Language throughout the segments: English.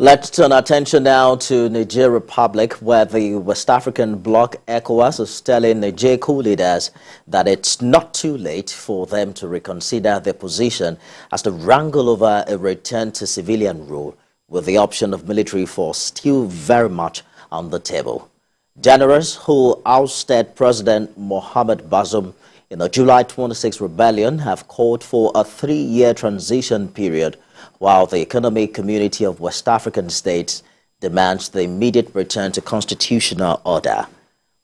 Let's turn our attention now to Niger Republic, where the West African bloc ECOWAS is telling Niger Coup leaders that it's not too late for them to reconsider their position as they wrangle over a return to civilian rule, with the option of military force still very much on the table. Generals who ousted President Mohamed Bazoum in the July 26 rebellion have called for a 3-year transition period, while the economic community of West African states demands the immediate return to constitutional order.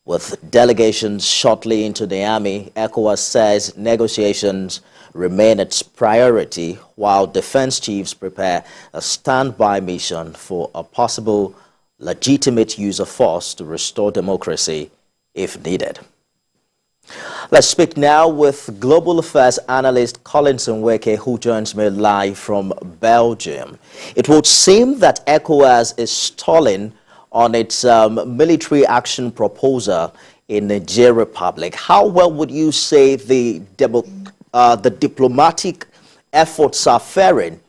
With delegations shortly into the army, ECOWAS says negotiations remain its priority, while defense chiefs prepare a standby mission for a possible legitimate use of force to restore democracy if needed. Let's speak now with global affairs analyst Collins Nweke, who joins me live from Belgium. It would seem that ECOWAS is stalling on its military action proposal in Niger Republic. How well would you say the diplomatic efforts are faring,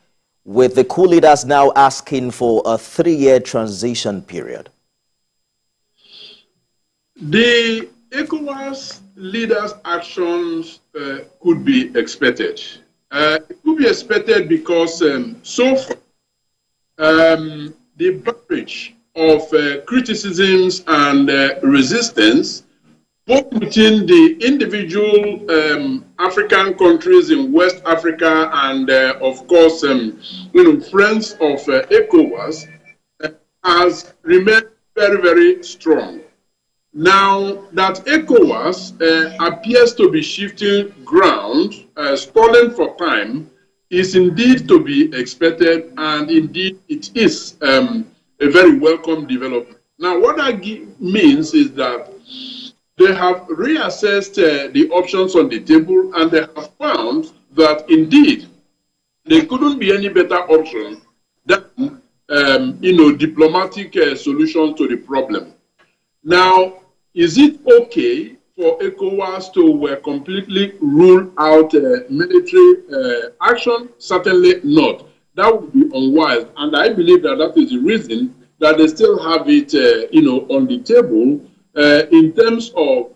with the coup leaders now asking for a 3-year transition period? The ECOWAS leaders' actions could be expected. It could be expected because so far the barrage of criticisms and resistance, both within the individual African countries in West Africa and, of course, friends of ECOWAS, has remained very, very strong. Now that ECOWAS appears to be shifting ground, stalling for time, is indeed to be expected, and indeed it is a very welcome development. Now, what that means is that they have reassessed the options on the table, and they have found that indeed there couldn't be any better option than diplomatic solutions to the problem. Now, is it okay for ECOWAS to completely rule out military action? Certainly not. That would be unwise, and I believe that that is the reason that they still have it, on the table in terms of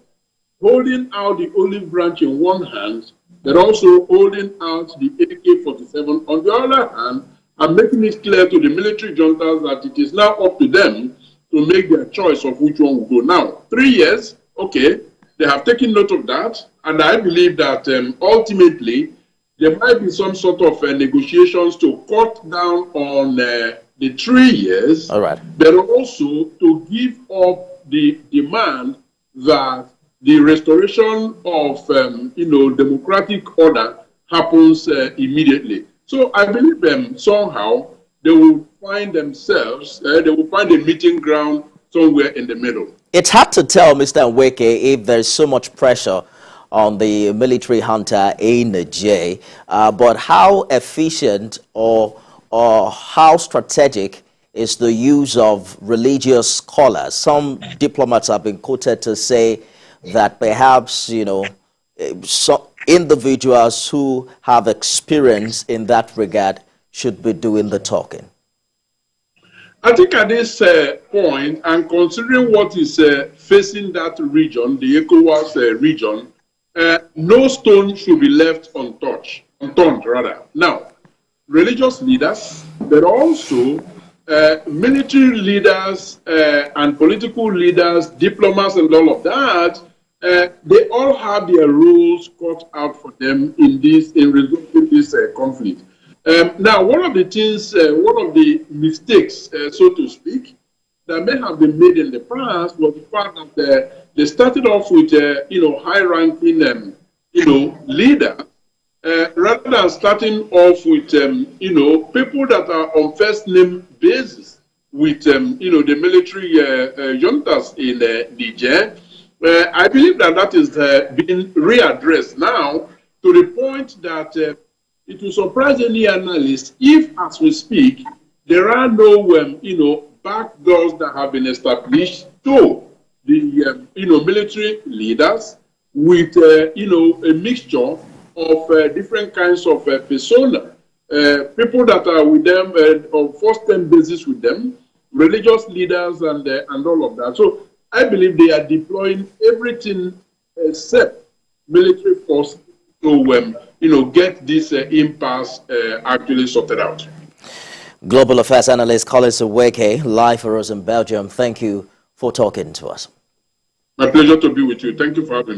holding out the olive branch in one hand, but also holding out the AK-47 on the other hand, and making it clear to the military juntas that it is now up to them to make their choice of which one will go. Now, 3 years, okay, they have taken note of that, and I believe that ultimately there might be some sort of negotiations to cut down on the 3 years, all right, but also to give up the demand that the restoration of democratic order happens immediately. So I believe somehow they will find themselves, they will find a meeting ground somewhere in the middle. It's hard to tell, Mr. Nweke, if there's so much pressure on the military junta in Niger, but how efficient or how strategic is the use of religious scholars? Some diplomats have been quoted to say that perhaps, some individuals who have experience in that regard should be doing the talking. I think at this point, and considering what is facing that region, the ECOWAS region, no stone should be left unturned rather. Now, religious leaders, but also military leaders and political leaders, diplomats and all of that, they all have their roles cut out for them in resolving this conflict. Now, one of the things, one of the mistakes, so to speak, that may have been made in the past was the fact that they started off with, high-ranking, leaders, rather than starting off with, people that are on first-name basis with, the military juntas in Niger. I believe that that is being readdressed now to the point that it will surprise any analyst if, as we speak, there are no, back doors that have been established to the, military leaders with, a mixture of different kinds of persona. people that are with them on first-term basis with them, religious leaders and all of that. So I believe they are deploying everything except military force to get this impasse actually sorted out. Global Affairs Analyst Collins Oweke, live for us in Belgium. Thank you for talking to us. My pleasure to be with you. Thank you for having me.